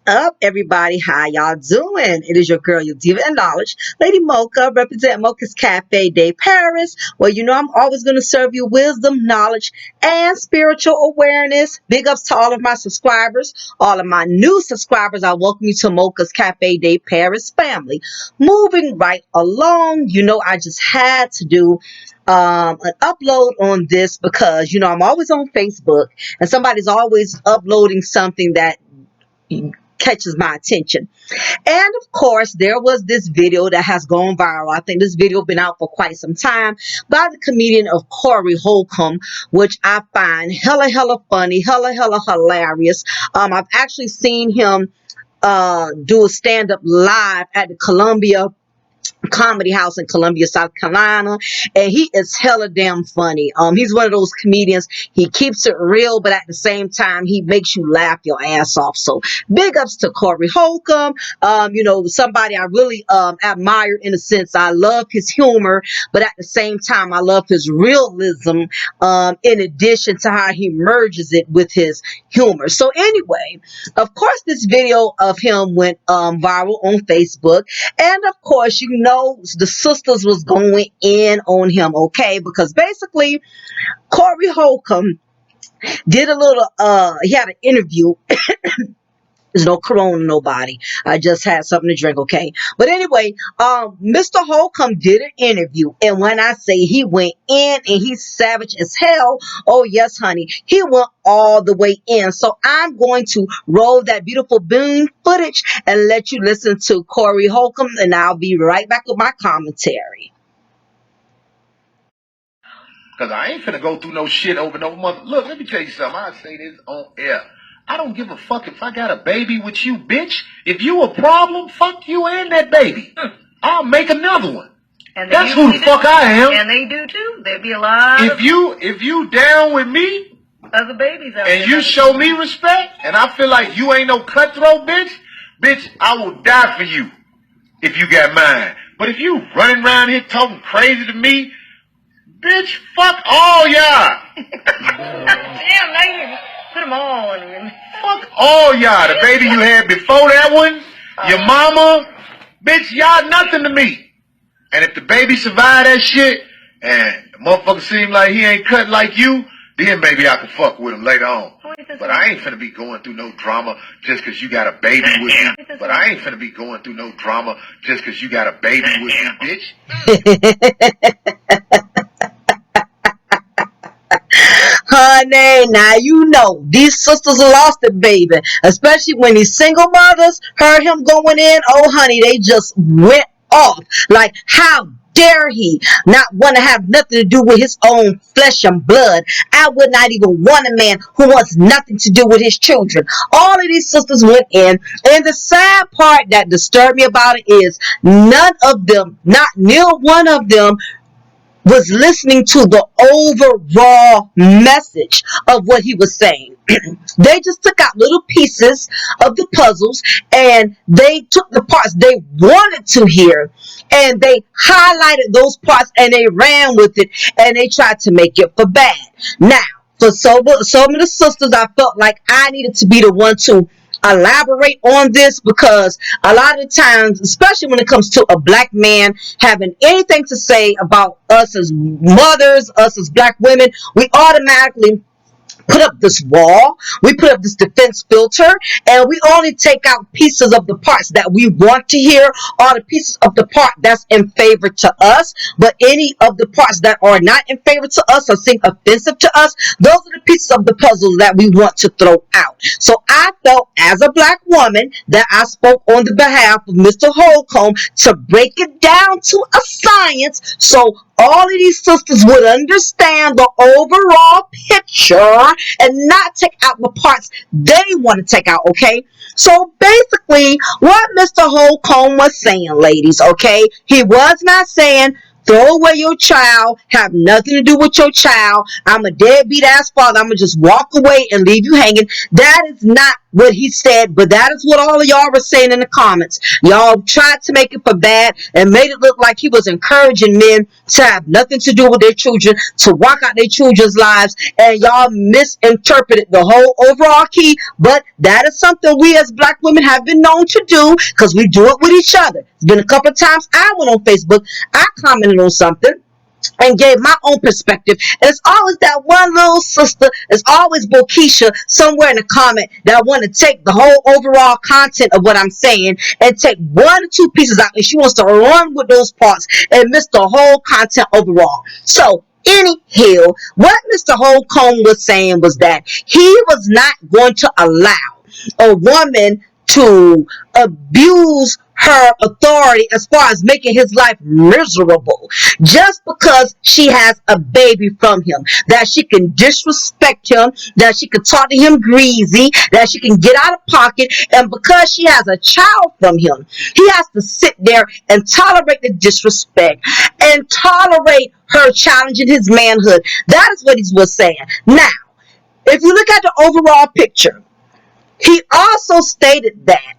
up, everybody? How y'all doing? It is your girl, your diva and knowledge, Lady Mocha, represent Mocha's Cafe de Paris. Well, you know I'm always going to serve you wisdom, knowledge, and spiritual awareness. Big ups to all of my subscribers, all of my new subscribers. I welcome you to Mocha's Cafe de Paris family. Moving right along, you know I just had to do an upload on this because you know I'm always on Facebook and somebody's always uploading something that catches my attention. And of course, there was this video that has gone viral. I think this video been out for quite some time by the comedian of Corey Holcomb, which I find hella funny, hella hilarious. I've actually seen him do a stand-up live at the Columbia Comedy House in Columbia, South Carolina, and he is hella damn funny. He's one of those comedians. He keeps it real, but at the same time, he makes you laugh your ass off. So big ups to Corey Holcomb. You know, somebody I really admire in a sense. I love his humor, but at the same time, I love his realism. In addition to how he merges it with his humor. So anyway, of course, this video of him went viral on Facebook, and of course, you know the sisters was going in on him, okay? Because basically, Corey Holcomb did a little, he had an interview. There's no corona, nobody. I just had something to drink, okay? But anyway, Mr. Holcomb did an interview, and when I say he went in and he's savage as hell, oh yes, honey, he went all the way in. So I'm going to roll that beautiful boom footage and let you listen to Corey Holcomb, and I'll be right back with my commentary. Because I ain't finna go through no shit over no mother. Look, let me tell you something. I say this on air. I don't give a fuck if I got a baby with you, bitch. If you a problem, fuck you and that baby. I'll make another one. And that's who the fuck I am. And they do too. There'd be a lot if you down with me, other babies out there. And you show me respect, and I feel like you ain't no cutthroat bitch, I will die for you if you got mine. But if you running around here talking crazy to me, bitch, fuck all y'all. Damn, lady. Put them all in them. Fuck all y'all. The baby you had before that one, your mama, bitch, y'all nothing to me. And if the baby survive that shit, and the motherfucker seem like he ain't cut like you, then maybe I can fuck with him later on. But I ain't finna be going through no drama just cause you got a baby with me. But I ain't finna be going through no drama just cause you got a baby with me, bitch. Honey, now you know these sisters lost it, baby. Especially when these single mothers heard him going in. Oh, honey, they just went off. Like, how dare he not want to have nothing to do with his own flesh and blood? I would not even want a man who wants nothing to do with his children. All of these sisters went in, and the sad part that disturbed me about it is none of them, not near one of them, was listening to the overall message of what he was saying. They just took out little pieces of the puzzles and they took the parts they wanted to hear and they highlighted those parts and they ran with it and they tried to make it for bad. Now, for some of the sisters, I felt like I needed to be the one to elaborate on this because a lot of times, especially when it comes to a black man having anything to say about us as mothers, us as black women, we automatically put up this wall, we put up this defense filter, and we only take out pieces of the parts that we want to hear or the pieces of the part that's in favor to us. But any of the parts that are not in favor to us or seem offensive to us, those are the pieces of the puzzle that we want to throw out. So I felt as a black woman that I spoke on the behalf of Mr. Holcomb to break it down to a science so all of these sisters would understand the overall picture and not take out the parts they want to take out, okay? So basically, what Mr. Holcomb was saying, ladies, okay? He was not saying, throw away your child, have nothing to do with your child. I'm a deadbeat ass father. I'm going to just walk away and leave you hanging. That is not what he said, but that is what all of y'all were saying in the comments. Y'all tried to make it for bad and made it look like he was encouraging men to have nothing to do with their children, to walk out their children's lives, and y'all misinterpreted the whole overall key. But that is something we as black women have been known to do, because we do it with each other. It's been a couple of times I went on Facebook, I commented on something and gave my own perspective. And it's always that one little sister, it's always Bokisha somewhere in the comment that want to take the whole overall content of what I'm saying and take one or two pieces out, and she wants to run with those parts and miss the whole content overall. So anyhow, what Mr. Holcomb was saying was that he was not going to allow a woman to abuse her authority as far as making his life miserable just because she has a baby from him, that she can disrespect him, that she can talk to him greasy, that she can get out of pocket, and because she has a child from him, he has to sit there and tolerate the disrespect and tolerate her challenging his manhood. That is what he was saying. Now, if you look at the overall picture, he also stated that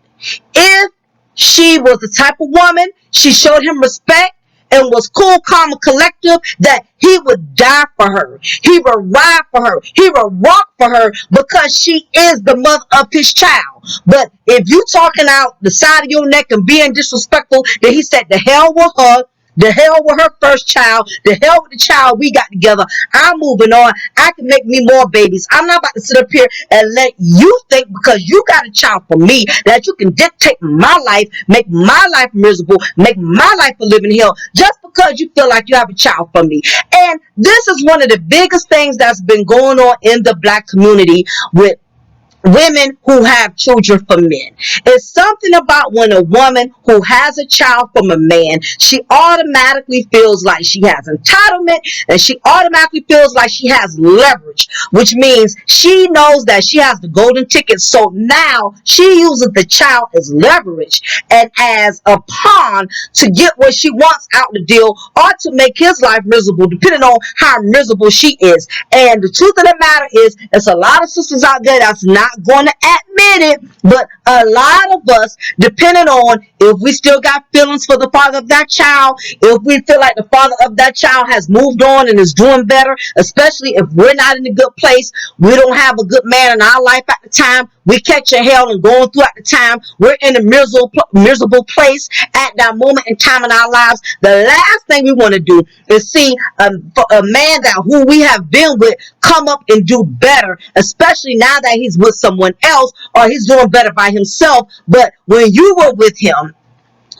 if she was the type of woman, she showed him respect and was cool, calm, and collective, that he would die for her. He would ride for her. He would rock for her because she is the mother of his child. But if you talking out the side of your neck and being disrespectful, then he said, the hell with her. The hell with her first child. The hell with the child we got together. I'm moving on. I can make me more babies. I'm not about to sit up here and let you think because you got a child for me that you can dictate my life, make my life miserable, make my life a living hell just because you feel like you have a child for me. And this is one of the biggest things that's been going on in the black community with women who have children from men. It's something about when a woman who has a child from a man, she automatically feels like she has entitlement, and she automatically feels like she has leverage, which means she knows that she has the golden ticket. So now she uses the child as leverage and as a pawn to get what she wants out the deal, or to make his life miserable, depending on how miserable she is. And the truth of the matter is, there's a lot of sisters out there that's not going to admit it, but a lot of us, depending on if we still got feelings for the father of that child, if we feel like the father of that child has moved on and is doing better, especially if we're not in a good place, we don't have a good man in our life at the time, we catching hell and going through at the time, we're in a miserable place at that moment in time in our lives. The last thing we want to do is see a man that who we have been with come up and do better, especially now that he's with someone else or he's doing better by himself. But when you were with him,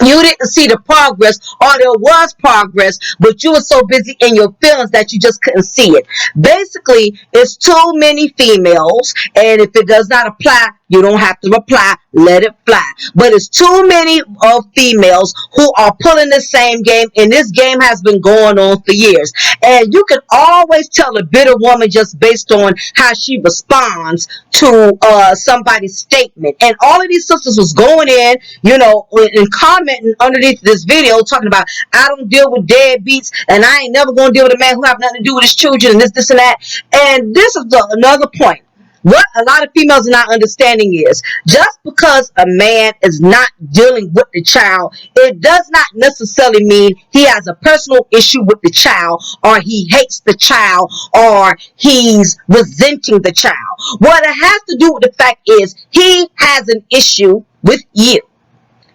you didn't see the progress, or there was progress, but you were so busy in your feelings that you just couldn't see it. Basically, it's too many females, and if it does not apply, you don't have to reply, let it fly. But it's too many of females who are pulling the same game, and this game has been going on for years. And you can always tell a bitter woman just based on how she responds to somebody's statement. And all of these sisters was going in, and commenting underneath this video talking about, I don't deal with deadbeats, and I ain't never going to deal with a man who have nothing to do with his children, and this and that. And this is another point. What a lot of females are not understanding is, just because a man is not dealing with the child, it does not necessarily mean he has a personal issue with the child, or he hates the child, or he's resenting the child. What it has to do with the fact is, he has an issue with you.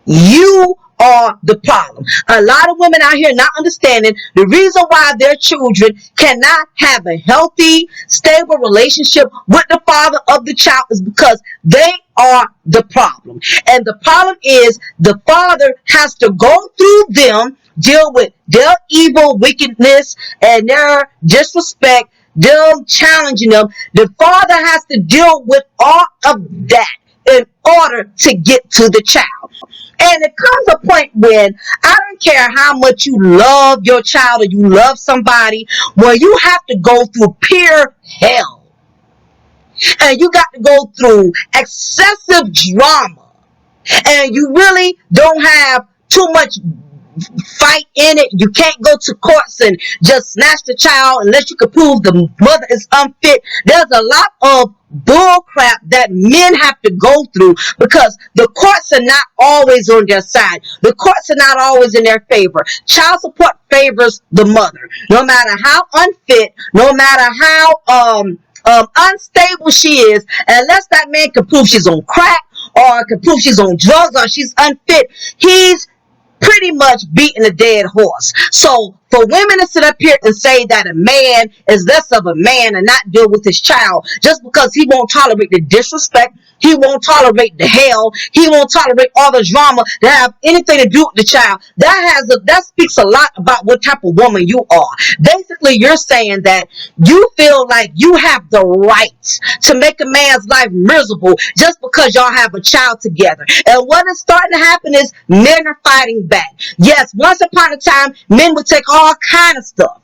You are the problem. A lot of women out here not understanding the reason why their children cannot have a healthy, stable relationship with the father of the child is because they are the problem. And the problem is the father has to go through them, deal with their evil wickedness and their disrespect, them challenging them. The father has to deal with all of that in order to get to the child. And it comes a point when, I don't care how much you love your child or you love somebody, where you have to go through pure hell. And you got to go through excessive drama. And you really don't have too much fight in it. You can't go to courts and just snatch the child unless you can prove the mother is unfit. There's a lot of bull crap that men have to go through because the courts are not always on their side. The courts are not always in their favor. Child support favors the mother. No matter how unfit, no matter how unstable she is, unless that man can prove she's on crack or can prove she's on drugs or she's unfit, he's pretty much beating a dead horse. So for women to sit up here and say that a man is less of a man and not deal with his child just because he won't tolerate the disrespect, he won't tolerate the hell, he won't tolerate all the drama that have anything to do with the child, that speaks a lot about what type of woman you are. Basically, you're saying that you feel like you have the right to make a man's life miserable just because y'all have a child together. And what is starting to happen is men are fighting back. Yes, once upon a time, men would take all kind of stuff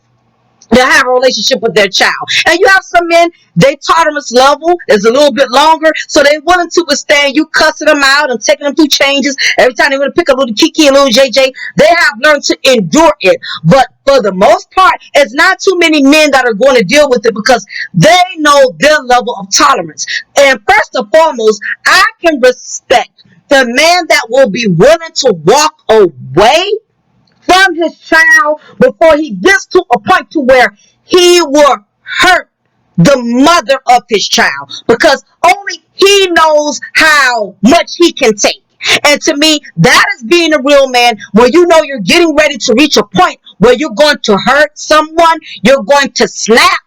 to have a relationship with their child. And you have some men, their tolerance level is a little bit longer, so they're willing to withstand you cussing them out and taking them through changes. Every time they want to pick up little Kiki and little JJ, they have learned to endure it. But for the most part, it's not too many men that are going to deal with it because they know their level of tolerance. And first and foremost, I can respect the man that will be willing to walk away from his child before he gets to a point to where he will hurt the mother of his child, because only he knows how much he can take. And to me, that is being a real man, where you know you're getting ready to reach a point where you're going to hurt someone, you're going to snap,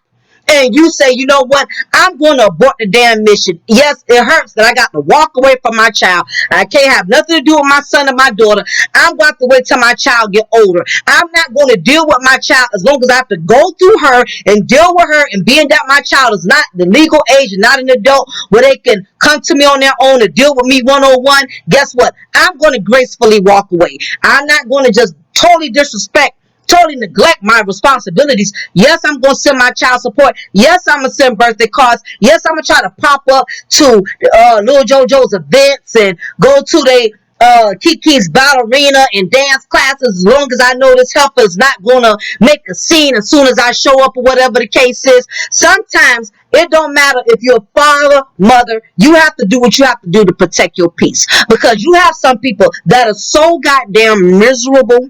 and you say, you know what, I'm going to abort the damn mission. Yes, it hurts that I got to walk away from my child. I can't have nothing to do with my son and my daughter. I'm going to have to wait till my child get older. I'm not going to deal with my child as long as I have to go through her and deal with her, and being that my child is not the legal age and not an adult where they can come to me on their own and deal with me one-on-one. Guess what? I'm going to gracefully walk away. I'm not going to just totally totally neglect my responsibilities. Yes, I'm going to send my child support. Yes, I'm going to send birthday cards. Yes, I'm going to try to pop up to Lil JoJo's events and go to Kiki's ballerina and dance classes, as long as I know this helper is not going to make a scene as soon as I show up or whatever the case is. Sometimes it don't matter if you're a father, mother, you have to do what you have to do to protect your peace, because you have some people that are so goddamn miserable.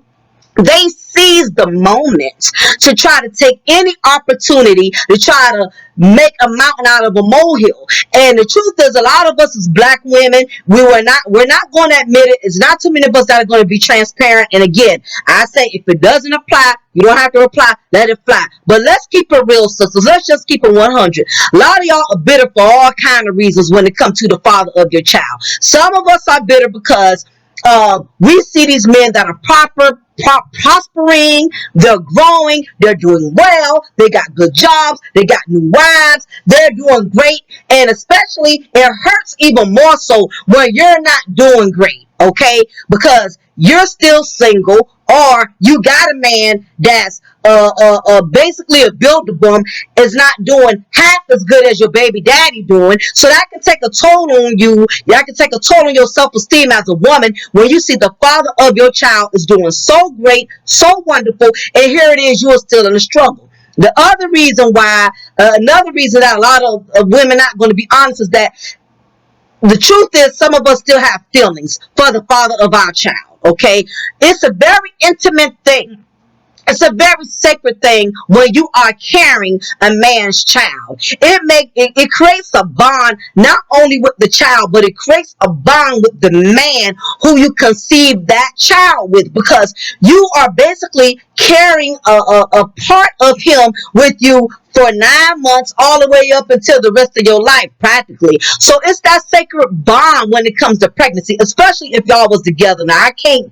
They seize the moment to try to take any opportunity to try to make a mountain out of a molehill. And the truth is, a lot of us as black women, we're not going to admit it. It's not too many of us that are going to be transparent. And again, I say, if it doesn't apply, you don't have to reply, let it fly. But let's keep it real, sisters. Let's just keep it 100. A lot of y'all are bitter for all kind of reasons when it comes to the father of your child. Some of us are bitter because we see these men that are prospering, they're growing, they're doing well, they got good jobs, they got new wives, they're doing great, and especially it hurts even more so when you're not doing great, okay? Because you're still single, or you got a man that's basically a build-a-bum, is not doing half as good as your baby daddy doing. So that can take a toll on you. That can take a toll on your self-esteem as a woman when you see the father of your child is doing so great, so wonderful, and here it is, you are still in a struggle. The other reason why, another reason that a lot of women not going to be honest is that the truth is, some of us still have feelings for the father of our child, okay? It's a very intimate thing. It's a very sacred thing when you are carrying a man's child. It creates a bond not only with the child, but it creates a bond with the man who you conceive that child with, because you are basically carrying a part of him with you for 9 months, all the way up until the rest of your life, practically. So it's that sacred bond when it comes to pregnancy, especially if y'all was together. Now, I can't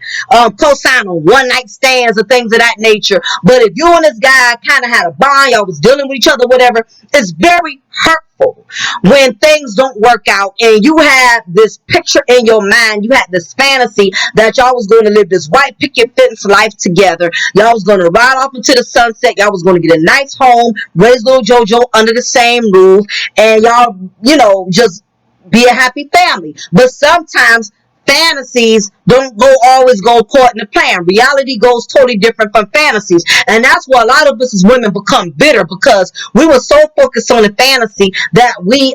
co-sign on one-night stands or things of that nature, but if you and this guy kind of had a bond, y'all was dealing with each other, whatever, it's very hurtful when things don't work out and you have this picture in your mind, you had this fantasy that y'all was going to live this white picket fence life together. Y'all was going to ride off into the sunset. Y'all was going to get a nice home, raise little JoJo under the same roof, and y'all, just be a happy family. But sometimes fantasies don't always go according to plan. Reality goes totally different from fantasies. And that's why a lot of us as women become bitter, because we were so focused on the fantasy that we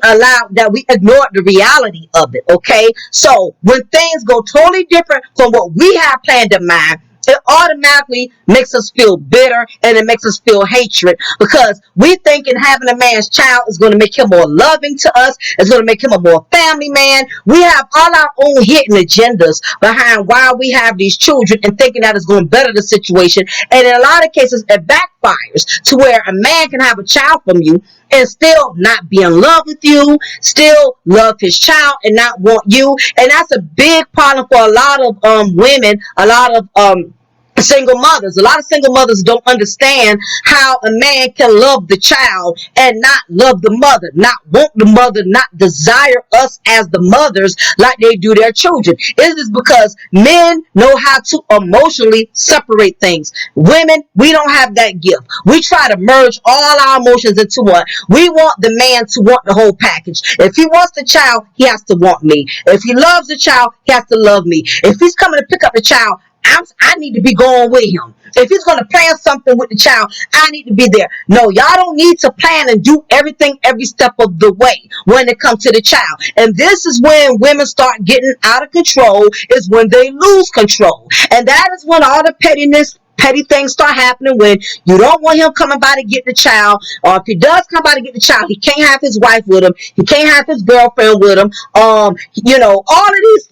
ignored the reality of it. Okay. So when things go totally different from what we have planned in mind, it automatically makes us feel bitter, and it makes us feel hatred, because we thinking having a man's child is going to make him more loving to us. It's going to make him a more family man. We have all our own hidden agendas behind why we have these children, and thinking that it's going to better the situation. And in a lot of cases, it backfires to where a man can have a child from you and still not be in love with you, still love his child and not want you. And that's a big problem for a lot of women, a lot of single mothers. A lot of single mothers don't understand how a man can love the child and not love the mother, not want the mother, not desire us as the mothers like they do their children. It is because men know how to emotionally separate things. Women, we don't have that gift. We try to merge all our emotions into one. We want the man to want the whole package. If he wants the child, he has to want me. If he loves the child, he has to love me. If he's coming to pick up the child, I need to be going with him. If he's going to plan something with the child, I need to be there. No, y'all don't need to plan and do everything every step of the way when it comes to the child. And this is when women start getting out of control, is when they lose control. And that is when all the petty things start happening, when you don't want him coming by to get the child, or if he does come by to get the child, he can't have his wife with him, he can't have his girlfriend with him. All of these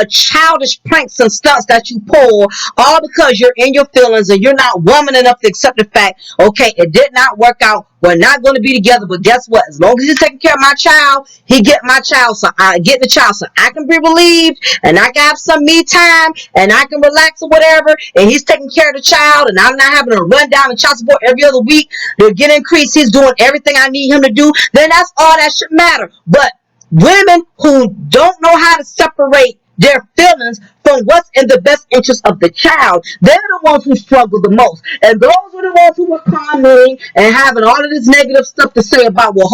childish pranks and stunts that you pull, all because you're in your feelings and you're not woman enough to accept the fact, okay, it did not work out, we're not going to be together, but guess what, as long as he's taking care of my child, he get my child, so I get the child, so I can be relieved and I can have some me time and I can relax or whatever, and he's taking care of the child and I'm not having to run down the child support every other week to get increased, he's doing everything I need him to do, then that's all that should matter. But women who don't know how to separate their feelings from what's in the best interest of the child, they're the ones who struggle the most. And those are the ones who are commenting and having all of this negative stuff to say about what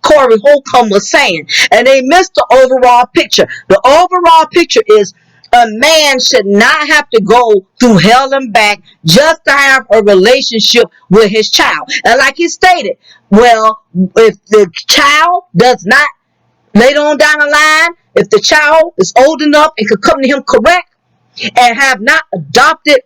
Corey Holcomb was saying. And they missed the overall picture. The overall picture is a man should not have to go through hell and back just to have a relationship with his child. And like he stated, well, if the child does not, later on down the line, if the child is old enough and could come to him correct and have not adopted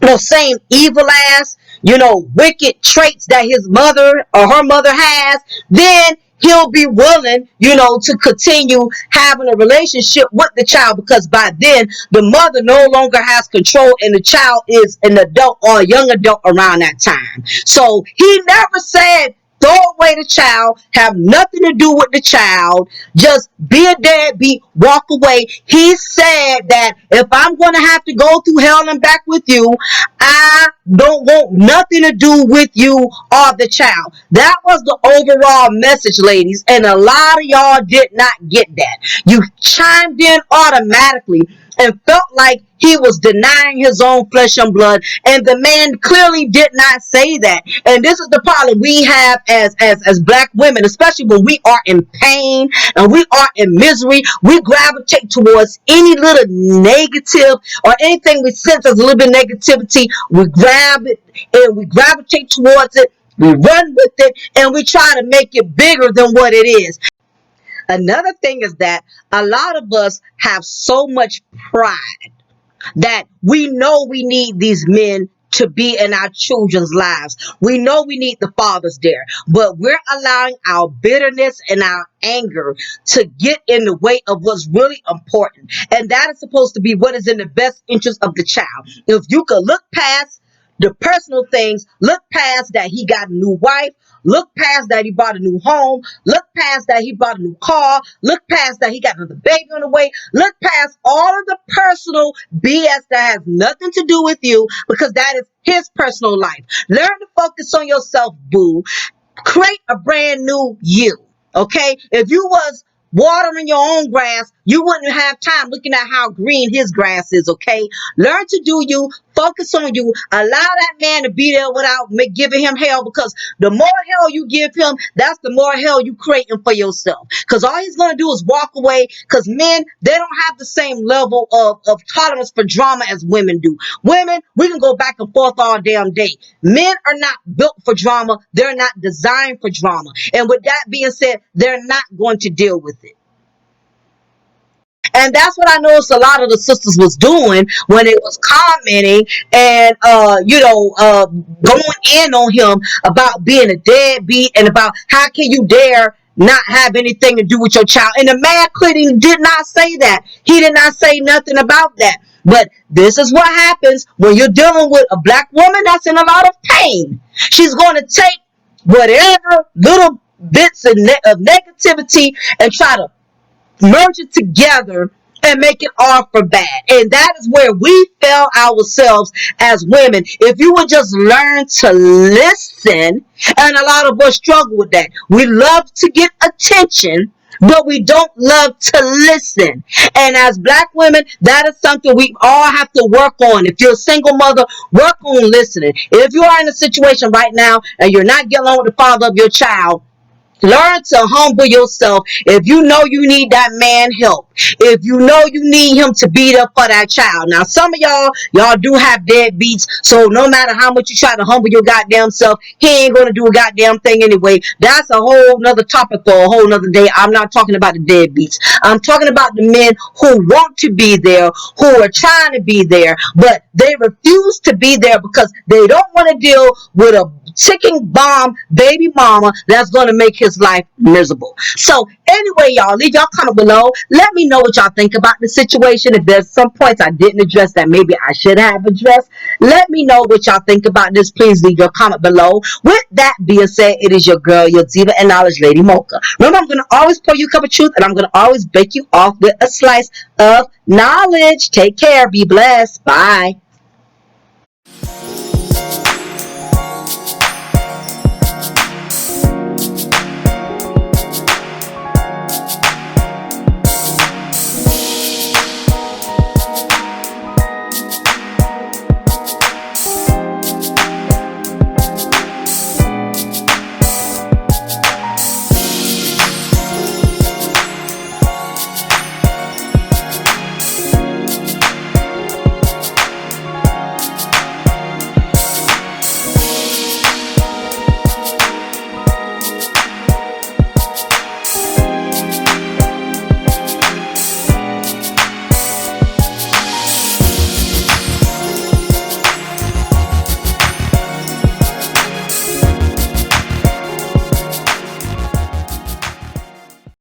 those same evil ass, wicked traits that his mother or her mother has, then he'll be willing, to continue having a relationship with the child, because by then the mother no longer has control and the child is an adult or a young adult around that time. So he never said throw away the child, have nothing to do with the child, just be a deadbeat, walk away. He said that if I'm going to have to go through hell and back with you, I don't want nothing to do with you or the child. That was the overall message, ladies, and a lot of y'all did not get that. You chimed in automatically and felt like he was denying his own flesh and blood, and the man clearly did not say that. And this is the problem we have as black women, especially when we are in pain and we are in misery. We gravitate towards any little negative or anything we sense as a little bit of negativity. We grab it and we gravitate towards it. We run with it and we try to make it bigger than what it is. Another thing is that a lot of us have so much pride that we know we need these men to be in our children's lives. We know we need the fathers there, but we're allowing our bitterness and our anger to get in the way of what's really important. And that is supposed to be what is in the best interest of the child. If you could look past the personal things, look past that he got a new wife, look past that he bought a new home, look past that he bought a new car, look past that he got another baby on the way, look past all of the personal BS that has nothing to do with you, because that is his personal life. Learn to focus on yourself, boo. Create a brand new you. Okay? If you was watering your own grass, you wouldn't have time looking at how green his grass is, okay? Learn to do you. Focus on you. Allow that man to be there without giving him hell, because the more hell you give him, that's the more hell you creating for yourself. Because all he's going to do is walk away, because men, they don't have the same level of tolerance for drama as women do. Women, we can go back and forth all damn day. Men are not built for drama. They're not designed for drama. And with that being said, they're not going to deal with it. And that's what I noticed a lot of the sisters was doing when it was commenting and going in on him about being a deadbeat and about how can you dare not have anything to do with your child. And the man clearly did not say that. He did not say nothing about that. But this is what happens when you're dealing with a black woman that's in a lot of pain. She's going to take whatever little bits of negativity and try to merge it together and make it all for bad. And that is where we fail ourselves as women. If you would just learn to listen, and a lot of us struggle with that. We love to get attention, but we don't love to listen. And as black women, that is something we all have to work on. If you're a single mother, work on listening. If you are in a situation right now and you're not getting along with the father of your child, learn to humble yourself. If you know you need that man help, if you know you need him to be there for that child. Now, some of y'all do have deadbeats, so no matter how much you try to humble your goddamn self, he ain't gonna do a goddamn thing anyway. That's a whole nother topic for a whole nother day. I'm not talking about the deadbeats. I'm talking about the men who want to be there, who are trying to be there, but they refuse to be there because they don't want to deal with a ticking bomb baby mama that's going to make his life miserable. So anyway, y'all, leave y'all comment below. Let me know what y'all think about the situation. If there's some points I didn't address that maybe I should have addressed, let me know what y'all think about this. Please leave your comment below. With that being said, it is your girl, your diva and knowledge, Lady Mocha. Remember, I'm going to always pour you a cup of truth, and I'm going to always bake you off with a slice of knowledge. Take care. Be blessed. Bye.